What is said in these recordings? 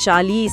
40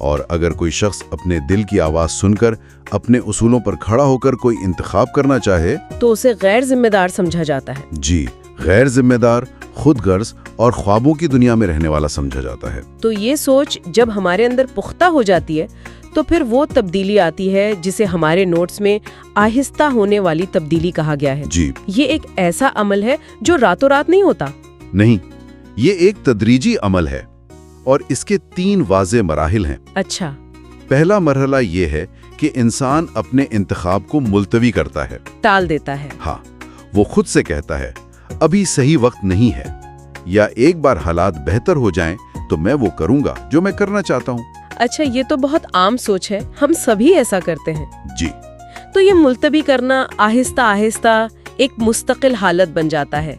اور اگر کوئی شخص اپنے دل کی آواز سن کر اپنے اصولوں پر کھڑا ہو کر کوئی انتخاب کرنا چاہے تو اسے غیر ذمہ دار سمجھا جاتا ہے۔ جی، غیر ذمہ دار، خود غرض اور خوابوں کی دنیا میں رہنے والا سمجھا جاتا ہے۔ تو یہ سوچ جب ہمارے اندر پختہ ہو جاتی ہے تو پھر وہ تبدیلی آتی ہے جسے ہمارے نوٹس میں آہستہ ہونے والی تبدیلی کہا گیا ہے۔ جی، یہ ایک ایسا عمل ہے جو راتوں رات نہیں ہوتا۔ نہیں، یہ ایک تدریجی عمل ہے اور اس کے 3 واضح مراحل ہیں۔ اچھا، پہلا مرحلہ یہ ہے کہ انسان اپنے انتخاب کو ملتوی کرتا ہے، ٹال دیتا ہے۔ ہاں، وہ خود سے کہتا ہے ابھی صحیح وقت نہیں ہے، یا ایک بار حالات بہتر ہو جائیں تو میں وہ کروں گا جو میں کرنا چاہتا ہوں۔ اچھا، یہ تو بہت عام سوچ ہے، ہم سبھی ایسا کرتے ہیں۔ جی، تو یہ ملتوی کرنا آہستہ آہستہ ایک مستقل حالت بن جاتا ہے۔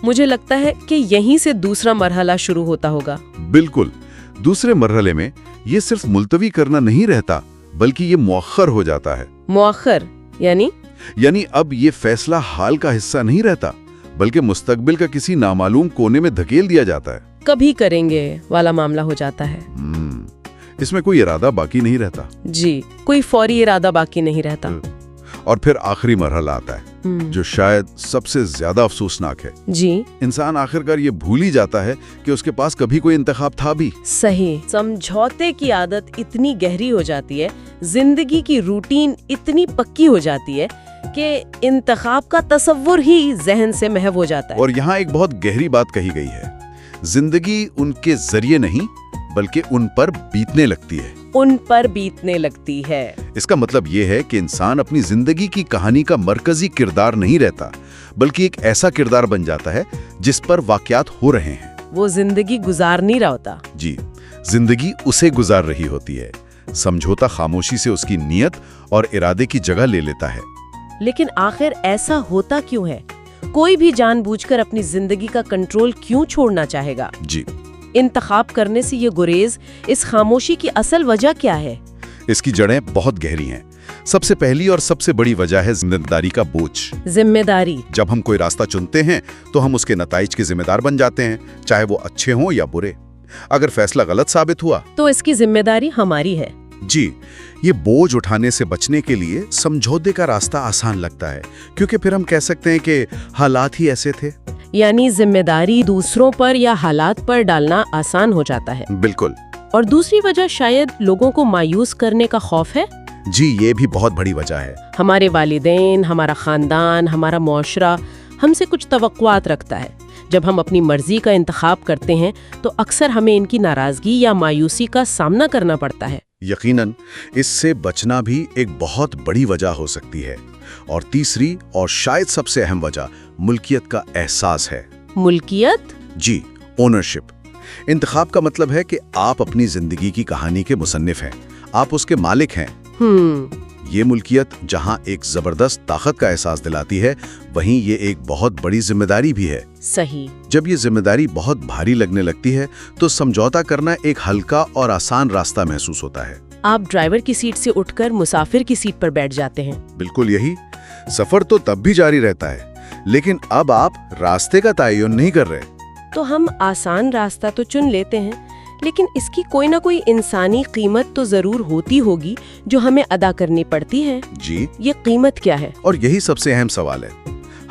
مجھے لگتا ہے کہ یہیں سے دوسرا مرحلہ شروع ہوتا ہوگا۔ بالکل، دوسرے مرحلے میں یہ صرف ملتوی کرنا نہیں رہتا بلکہ یہ مؤخر ہو جاتا ہے۔ مؤخر یعنی اب یہ فیصلہ حال کا حصہ نہیں رہتا بلکہ مستقبل کا کسی نامعلوم کونے میں دھکیل دیا جاتا ہے۔ کبھی کریں گے والا معاملہ ہو جاتا ہے۔ اس میں کوئی ارادہ باقی نہیں رہتا۔ جی، کوئی فوری ارادہ باقی نہیں رہتا۔ اور پھر آخری مرحلہ آتا ہے جو شاید سب سے زیادہ افسوسناک ہے۔ جی، انسان آخرکار یہ بھول ہی جاتا ہے کہ اس کے پاس کبھی کوئی انتخاب تھا بھی۔ صحیح، سمجھوتے کی عادت اتنی گہری ہو جاتی ہے، زندگی کی روٹین اتنی پکی ہو جاتی ہے کہ انتخاب کا تصور ہی ذہن سے محو ہو جاتا ہے۔ اور یہاں ایک بہت گہری بات کہی گئی ہے، زندگی ان کے ذریعے نہیں بلکہ ان پر بیتنے لگتی ہے۔ ان پر بیتنے لگتی ہے۔ اس کا مطلب یہ ہے کہ انسان اپنی زندگی کی کہانی کا مرکزی کردار نہیں رہتا بلکہ ایک ایسا کردار بن جاتا ہے جس پر واقعات ہو رہے ہیں۔ وہ زندگی گزار نہیں رہا ہوتا۔ جی، زندگی اسے گزار رہی ہوتی ہے۔ سمجھوتا خاموشی سے اس کی نیت اور ارادے کی جگہ لے لیتا ہے۔ لیکن آخر ایسا ہوتا کیوں ہے؟ کوئی بھی جان بوجھ کر اپنی زندگی کا کنٹرول کیوں چھوڑنا چاہے گا؟ جی، انتخاب کرنے سے یہ گریز، اس خاموشی کی اصل وجہ کیا ہے؟ اس کی جڑیں بہت گہری ہیں۔ سب سے پہلی اور سب سے بڑی وجہ ہے ذمہ داری کا بوجھ۔ ذمہ داری۔ جب ہم کوئی راستہ چنتے ہیں تو ہم اس کے نتائج کے ذمہ دار بن جاتے ہیں، چاہے وہ اچھے ہوں یا برے۔ اگر فیصلہ غلط ثابت ہوا تو اس کی ذمہ داری ہماری ہے۔ جی، یہ بوجھ اٹھانے سے بچنے کے لیے سمجھوتے کا راستہ آسان لگتا ہے، کیونکہ پھر ہم کہہ سکتے ہیں کہ حالات ہی ایسے تھے۔ یعنی ذمہ داری دوسروں پر یا حالات پر ڈالنا آسان ہو جاتا ہے۔ بالکل۔ اور دوسری وجہ شاید لوگوں کو مایوس کرنے کا خوف ہے۔ جی، یہ بھی بہت بڑی وجہ ہے۔ ہمارے والدین، ہمارا خاندان، ہمارا معاشرہ ہم سے کچھ توقعات رکھتا ہے۔ جب ہم اپنی مرضی کا انتخاب کرتے ہیں تو اکثر ہمیں ان کی ناراضگی یا مایوسی کا سامنا کرنا پڑتا ہے۔ یقیناً اس سے بچنا بھی ایک بہت بڑی وجہ ہو سکتی ہے۔ اور تیسری اور شاید سب سے اہم وجہ ملکیت کا احساس ہے۔ ملکیت؟ جی، اونرشپ۔ انتخاب کا مطلب ہے کہ آپ اپنی زندگی کی کہانی کے مصنف ہیں، آپ اس کے مالک ہیں۔ یہ ملکیت جہاں ایک زبردست طاقت کا احساس دلاتی ہے، وہیں یہ ایک بہت بڑی ذمہ داری بھی ہے۔ صحیح۔ جب یہ ذمہ داری بہت بھاری لگنے لگتی ہے تو سمجھوتا کرنا ایک ہلکا اور آسان راستہ محسوس ہوتا ہے۔ آپ ڈرائیور کی سیٹ سے اٹھ کر مسافر کی سیٹ پر بیٹھ جاتے ہیں۔ بالکل یہی۔ سفر تو تب بھی جاری رہتا ہے لیکن اب آپ راستے کا تعین نہیں کر رہے۔ تو ہم آسان راستہ تو چن لیتے ہیں لیکن اس کی کوئی نہ کوئی انسانی قیمت تو ضرور ہوتی ہوگی جو ہمیں ادا کرنی پڑتی ہے۔ جی، یہ قیمت کیا ہے؟ اور یہی سب سے اہم سوال ہے۔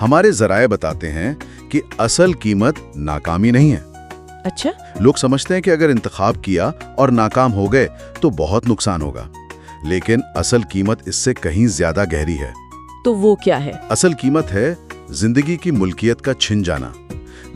ہمارے ذرائع بتاتے ہیں کہ اصل قیمت ناکامی نہیں ہے۔ اچھا؟ لوگ سمجھتے ہیں کہ اگر انتخاب کیا اور ناکام ہو گئے تو بہت نقصان ہوگا، لیکن اصل قیمت اس سے کہیں زیادہ گہری ہے۔ تو وہ کیا ہے؟ اصل قیمت ہے زندگی کی ملکیت کا چھن جانا،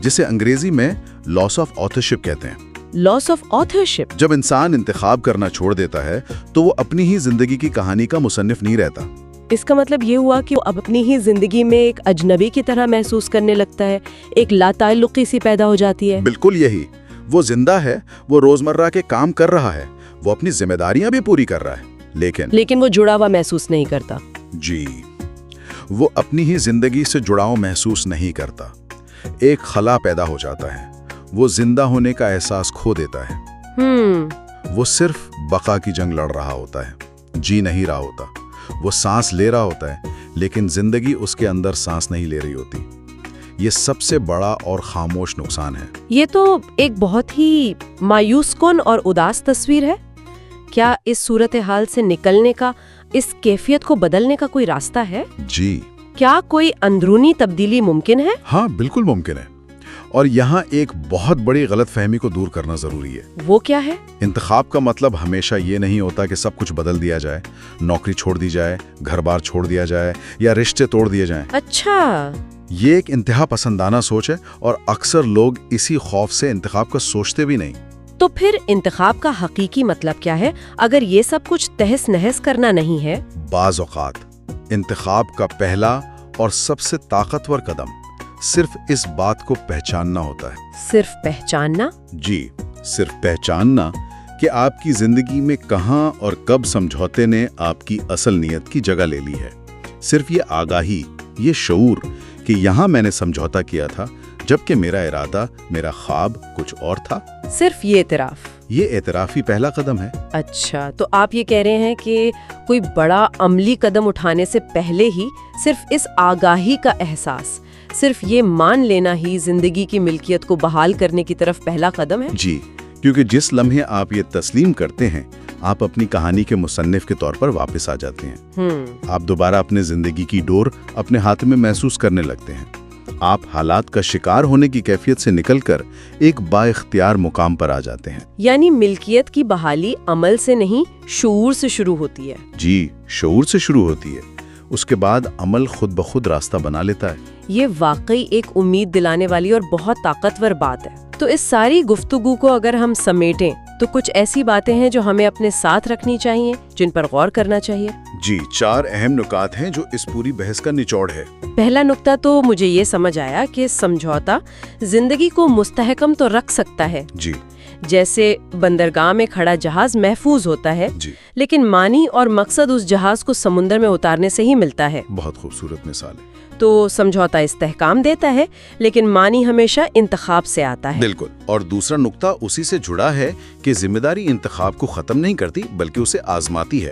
جسے انگریزی میں لاس آف آتھرشپ کہتے ہیں۔ لاس آف آتھرشپ؟ جب انسان انتخاب کرنا چھوڑ دیتا ہے تو وہ اپنی ہی زندگی کی کہانی کا مصنف نہیں رہتا۔ اس کا مطلب یہ ہوا کہ وہ اب اپنی ہی زندگی میں ایک اجنبی کی طرح محسوس کرنے لگتا ہے، ایک لا تعلقی سی پیدا ہو جاتی ہے۔ بالکل یہی۔ وہ زندہ ہے، وہ روزمرہ کے کام کر رہا ہے، وہ اپنی ذمہ داریاں بھی پوری کر رہا ہے، لیکن وہ جڑا ہوا محسوس نہیں کرتا۔ جی، وہ اپنی ہی زندگی سے جڑاؤ محسوس نہیں کرتا۔ ایک خلا پیدا ہو جاتا ہے، وہ زندہ ہونے کا احساس کھو دیتا ہے۔ وہ صرف بقا کی جنگ لڑ رہا ہوتا ہے، جی نہیں رہا ہوتا۔ وہ سانس لے رہا ہوتا ہے لیکن زندگی اس کے اندر سانس نہیں لے رہی ہوتی۔ یہ سب سے بڑا اور خاموش نقصان ہے۔ یہ تو ایک بہت ہی مایوس کن اور اداس تصویر ہے۔ کیا اس صورتحال سے نکلنے کا، اس کیفیت کو بدلنے کا کوئی راستہ ہے؟ جی، کیا کوئی اندرونی تبدیلی ممکن ہے؟ ہاں بالکل ممکن ہے، اور یہاں ایک بہت بڑی غلط فہمی کو دور کرنا ضروری ہے۔ وہ کیا ہے؟ انتخاب کا مطلب ہمیشہ یہ نہیں ہوتا کہ سب کچھ بدل دیا جائے، نوکری چھوڑ دی جائے، گھر بار چھوڑ دیا جائے یا رشتے توڑ دیے جائیں۔ اچھا، یہ ایک انتہا پسندانہ سوچ ہے، اور اکثر لوگ اسی خوف سے انتخاب کا سوچتے بھی نہیں۔ تو پھر انتخاب کا حقیقی مطلب کیا ہے اگر یہ سب کچھ تہس نہس کرنا نہیں ہے؟ بعض اوقات انتخاب کا پہلا اور سب سے طاقتور قدم صرف اس بات کو پہچاننا ہوتا ہے۔ صرف پہچاننا؟ جی، صرف پہچاننا کہ آپ کی زندگی میں کہاں اور کب سمجھوتے نے آپ کی اصل نیت کی جگہ لے لی ہے۔ صرف یہ آگاہی، یہ شعور کہ یہاں میں نے سمجھوتا کیا تھا جبکہ میرا ارادہ، میرا خواب کچھ اور تھا۔ صرف یہ اعتراف؟ یہ اعتراف ہی پہلا قدم ہے۔ اچھا، تو آپ یہ کہہ رہے ہیں کہ کوئی بڑا عملی قدم اٹھانے سے پہلے ہی صرف اس آگاہی کا احساس، صرف یہ مان لینا ہی زندگی کی ملکیت کو بحال کرنے کی طرف پہلا قدم ہے؟ جی، کیونکہ جس لمحے آپ یہ تسلیم کرتے ہیں، آپ اپنی کہانی کے مصنف کے طور پر واپس آ جاتے ہیں۔ آپ دوبارہ اپنے زندگی کی ڈور اپنے ہاتھ میں محسوس کرنے لگتے ہیں۔ آپ حالات کا شکار ہونے کی کیفیت سے نکل کر ایک با اختیار مقام پر آ جاتے ہیں۔ یعنی ملکیت کی بحالی عمل سے نہیں، شعور سے شروع ہوتی ہے۔ جی، شعور سے شروع ہوتی ہے، اس کے بعد عمل خود بخود راستہ بنا لیتا ہے۔ یہ واقعی ایک امید دلانے والی اور بہت طاقتور بات ہے۔ تو اس ساری گفتگو کو اگر ہم سمیٹیں تو کچھ ایسی باتیں ہیں جو ہمیں اپنے ساتھ رکھنی چاہیے، جن پر غور کرنا چاہیے۔ جی، 4 اہم نکات ہیں جو اس پوری بحث کا نچوڑ ہے۔ پہلا نکتہ تو مجھے یہ سمجھ آیا کہ سمجھوتا زندگی کو مستحکم تو رکھ سکتا ہے، جی، جیسے بندرگاہ میں کھڑا جہاز محفوظ ہوتا ہے، جی، لیکن معنی اور مقصد اس جہاز کو سمندر میں اتارنے سے ہی ملتا ہے۔ بہت خوبصورت مثال ہے۔ تو سمجھوتا استحکام دیتا ہے، لیکن معنی ہمیشہ انتخاب سے آتا ہے۔ بالکل، اور دوسرا نقطہ اسی سے جڑا ہے کہ ذمہ داری انتخاب کو ختم نہیں کرتی بلکہ اسے آزماتی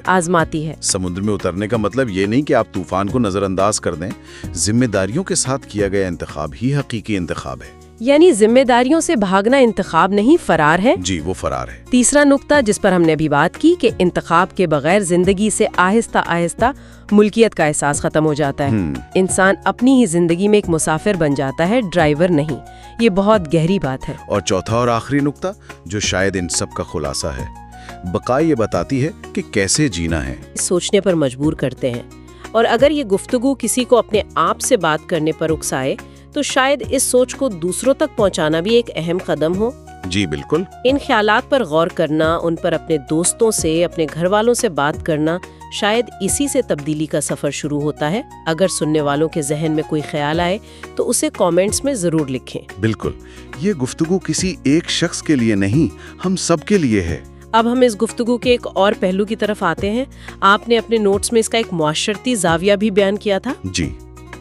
ہے۔ سمندر میں اترنے کا مطلب یہ نہیں کہ آپ طوفان کو نظر انداز کر دیں، ذمہ داریوں کے ساتھ کیا گیا انتخاب ہی حقیقی انتخاب ہے۔ یعنی ذمہ داریوں سے بھاگنا انتخاب نہیں، فرار ہے۔ جی، وہ فرار ہے۔ تیسرا نقطہ جس پر ہم نے ابھی بات کی کہ انتخاب کے بغیر زندگی سے آہستہ آہستہ ملکیت کا احساس ختم ہو جاتا ہے۔ انسان اپنی ہی زندگی میں ایک مسافر بن جاتا ہے، ڈرائیور نہیں۔ یہ بہت گہری بات ہے۔ اور چوتھا اور آخری نقطہ جو شاید ان سب کا خلاصہ ہے، بقا یہ بتاتی ہے کہ کیسے جینا ہے۔ سوچنے پر مجبور کرتے ہیں، اور اگر یہ گفتگو کسی کو اپنے آپ سے بات کرنے پر اکسائے تو شاید اس سوچ کو دوسروں تک پہنچانا بھی ایک اہم قدم ہو۔ جی بالکل۔ ان خیالات پر غور کرنا، ان پر اپنے دوستوں سے، اپنے گھر والوں سے بات کرنا، شاید اسی سے تبدیلی کا سفر شروع ہوتا ہے۔ اگر سننے والوں کے ذہن میں کوئی خیال آئے تو اسے کامنٹس میں ضرور لکھیں۔ بالکل، یہ گفتگو کسی ایک شخص کے لیے نہیں، ہم سب کے لیے ہے۔ اب ہم اس گفتگو کے ایک اور پہلو کی طرف آتے ہیں۔ آپ نے اپنے نوٹس میں اس کا ایک معاشرتی زاویہ بھی بیان کیا تھا۔ جی،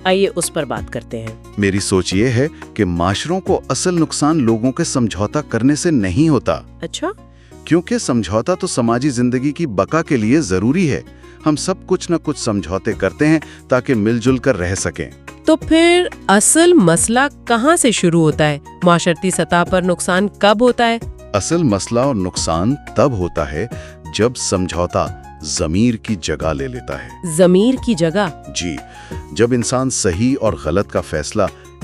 آئیے اس پر بات کرتے ہیں۔ میری سوچ یہ ہے کہ معاشروں کو اصل نقصان لوگوں کے سمجھوتا کرنے سے نہیں ہوتا۔ اچھا؟ کیونکہ سمجھوتا تو سماجی زندگی کی بقا کے لیے ضروری ہے۔ ہم سب کچھ نہ کچھ سمجھوتے کرتے ہیں تاکہ مل جل کر رہ سکیں۔ تو پھر اصل مسئلہ کہاں سے شروع ہوتا ہے؟ معاشرتی سطح پر نقصان کب ہوتا ہے؟ اصل مسئلہ اور نقصان تب ہوتا ہے جب سمجھوتا ضمیر کی جگہ لے لیتا ہے۔ ضمیر کی جگہ؟ جی، جب انسان صحیح اور غلط کا فیصلہ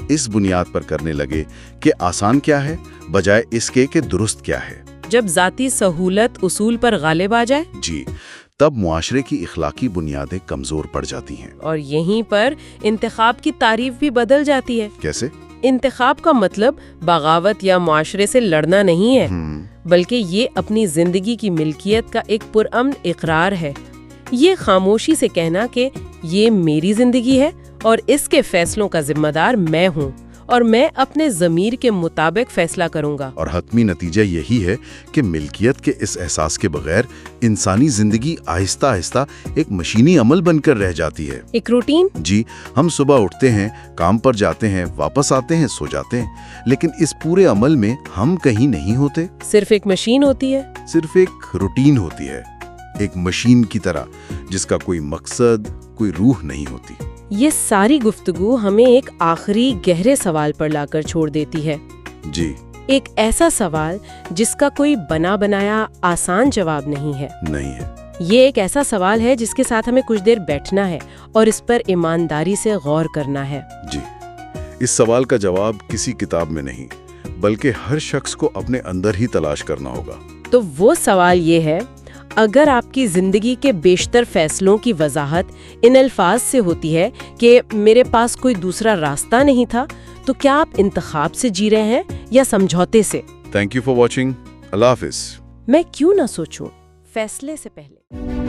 اس بنیاد پر کرنے لگے کہ آسان کیا ہے بجائے اس کے کہ درست کیا ہے۔ جب ذاتی سہولت اصول پر غالب آ جائے؟ جی، تب معاشرے کی اخلاقی بنیادیں کمزور پڑ جاتی ہیں۔ اور یہیں پر انتخاب کی تعریف بھی بدل جاتی ہے۔ کیسے؟ انتخاب کا مطلب بغاوت یا معاشرے سے لڑنا نہیں ہے، بلکہ یہ اپنی زندگی کی ملکیت کا ایک پرامن اقرار ہے۔ یہ خاموشی سے کہنا کہ یہ میری زندگی ہے اور اس کے فیصلوں کا ذمہ دار میں ہوں، اور میں اپنے ضمیر کے مطابق فیصلہ کروں گا۔ اور حتمی نتیجہ یہی ہے کہ ملکیت کے اس احساس کے بغیر انسانی زندگی آہستہ آہستہ ایک مشینی عمل بن کر رہ جاتی ہے۔ ایک روٹین؟ جی، ہم صبح اٹھتے ہیں، کام پر جاتے ہیں، واپس آتے ہیں، سو جاتے ہیں، لیکن اس پورے عمل میں ہم کہیں نہیں ہوتے۔ صرف ایک مشین ہوتی ہے؟ صرف ایک روٹین ہوتی ہے، ایک مشین کی طرح جس کا کوئی مقصد، کوئی روح نہیں ہوتی۔ یہ ساری گفتگو ہمیں ایک آخری گہرے سوال پر لا کر چھوڑ دیتی ہے۔ جی، ایک ایسا سوال جس کا کوئی بنا بنایا آسان جواب نہیں ہے۔ نہیں ہے۔ یہ ایک ایسا سوال ہے جس کے ساتھ ہمیں کچھ دیر بیٹھنا ہے اور اس پر ایمانداری سے غور کرنا ہے۔ جی، اس سوال کا جواب کسی کتاب میں نہیں، بلکہ ہر شخص کو اپنے اندر ہی تلاش کرنا ہوگا۔ تو وہ سوال یہ ہے، اگر آپ کی زندگی کے بیشتر فیصلوں کی وضاحت ان الفاظ سے ہوتی ہے کہ میرے پاس کوئی دوسرا راستہ نہیں تھا، تو کیا آپ انتخاب سے جی رہے ہیں یا سمجھوتے سے؟ Thank you for watching. اللہ حافظ۔ میں کیوں نہ سوچوں، فیصلے سے پہلے۔